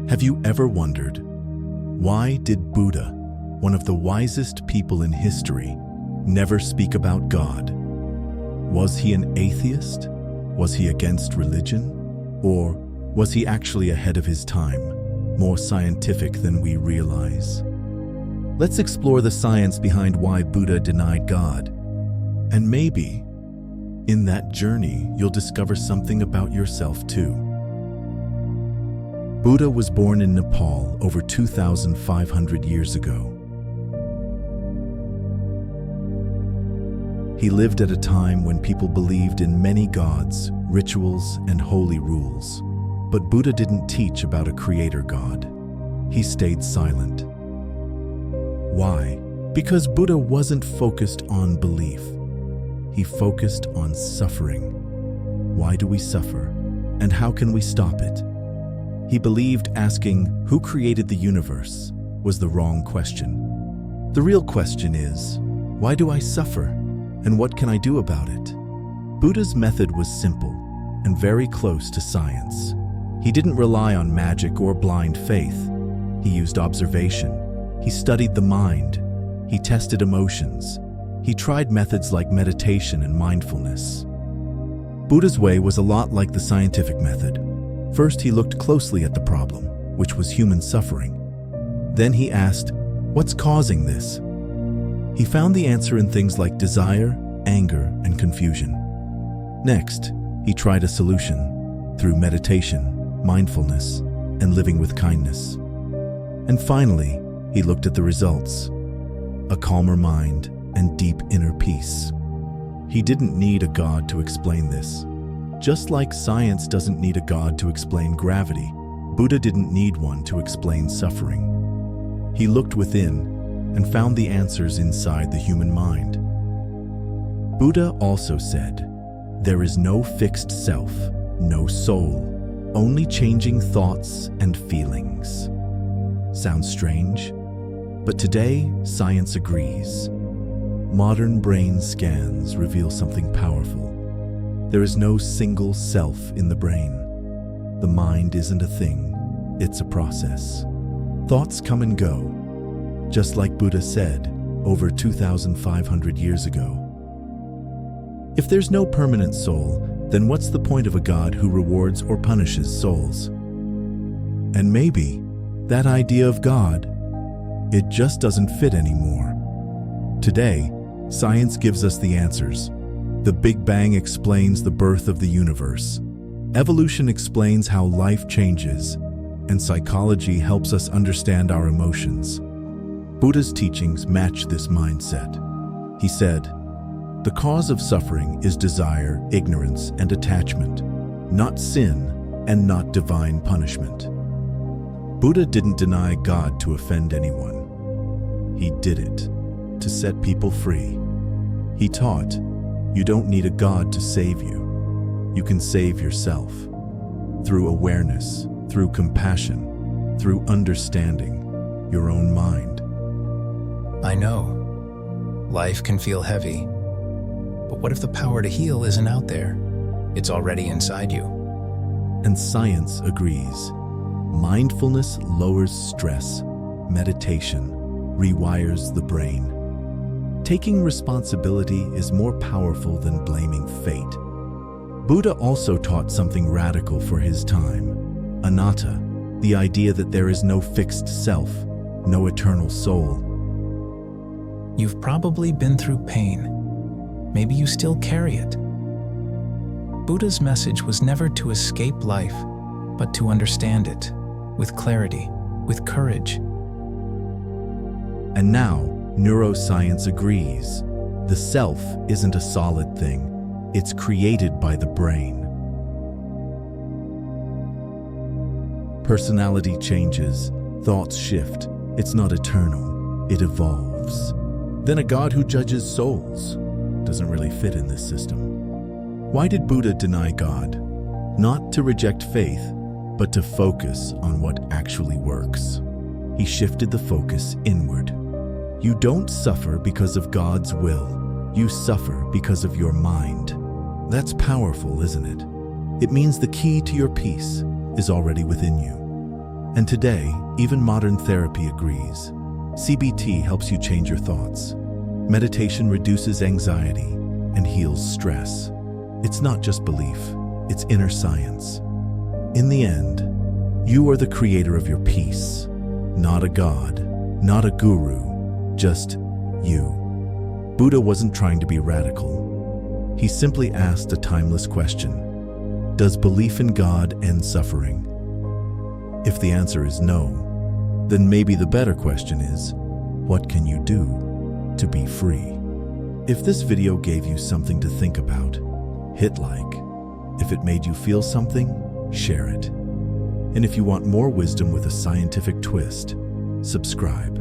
Have you ever wondered, why did Buddha, one of the wisest people in history, never speak about God? Was he an atheist? Was he against religion? Or was he actually ahead of his time, more scientific than we realize? Let's explore the science behind why Buddha denied God. And maybe, in that journey, you'll discover something about yourself too. Buddha was born in Nepal over 2,500 years ago. He lived at a time when people believed in many gods, rituals, and holy rules. But Buddha didn't teach about a creator god. He stayed silent. Why? Because Buddha wasn't focused on belief. He focused on suffering. Why do we suffer? And how can we stop it? He believed asking, "Who created the universe?" was the wrong question. The real question is, why do I suffer? And what can I do about it? Buddha's method was simple and very close to science. He didn't rely on magic or blind faith. He used observation. He studied the mind. He tested emotions. He tried methods like meditation and mindfulness. Buddha's way was a lot like the scientific method. First, he looked closely at the problem, which was human suffering. Then he asked, "What's causing this?" He found the answer in things like desire, anger, and confusion. Next, he tried a solution through meditation, mindfulness, and living with kindness. And finally, he looked at the results: a calmer mind and deep inner peace. He didn't need a god to explain this. Just like science doesn't need a god to explain gravity, Buddha didn't need one to explain suffering. He looked within and found the answers inside the human mind. Buddha also said, "There is no fixed self, no soul, only changing thoughts and feelings." Sounds strange? But today, science agrees. Modern brain scans reveal something powerful. There is no single self in the brain. The mind isn't a thing, it's a process. Thoughts come and go, just like Buddha said over 2,500 years ago. If there's no permanent soul, then what's the point of a god who rewards or punishes souls? And maybe that idea of God, it just doesn't fit anymore. Today, science gives us the answers. The Big Bang explains the birth of the universe. Evolution explains how life changes, and psychology helps us understand our emotions. Buddha's teachings match this mindset. He said, "The cause of suffering is desire, ignorance, and attachment, not sin and not divine punishment." Buddha didn't deny God to offend anyone. He did it to set people free. He taught, you don't need a god to save you. You can save yourself through awareness, through compassion, through understanding your own mind. I know. Life can feel heavy. But what if the power to heal isn't out there? It's already inside you. And science agrees. Mindfulness lowers stress. Meditation rewires the brain. Taking responsibility is more powerful than blaming fate. Buddha also taught something radical for his time: Anatta, the idea that there is no fixed self, no eternal soul. You've probably been through pain. Maybe you still carry it. Buddha's message was never to escape life, but to understand it, with clarity, with courage. And now, neuroscience agrees. The self isn't a solid thing. It's created by the brain. Personality changes, thoughts shift. It's not eternal, it evolves. Then a God who judges souls doesn't really fit in this system. Why did Buddha deny God? Not to reject faith, but to focus on what actually works. He shifted the focus inward. You don't suffer because of God's will. You suffer because of your mind. That's powerful, isn't it? It means the key to your peace is already within you. And today, even modern therapy agrees. CBT helps you change your thoughts. Meditation reduces anxiety and heals stress. It's not just belief, it's inner science. In the end, you are the creator of your peace. Not a god, not a guru, just you. Buddha wasn't trying to be radical. He simply asked a timeless question. Does belief in God end suffering? If the answer is no, then maybe the better question is, what can you do to be free? If this video gave you something to think about, hit like. If it made you feel something, share it. And if you want more wisdom with a scientific twist, subscribe.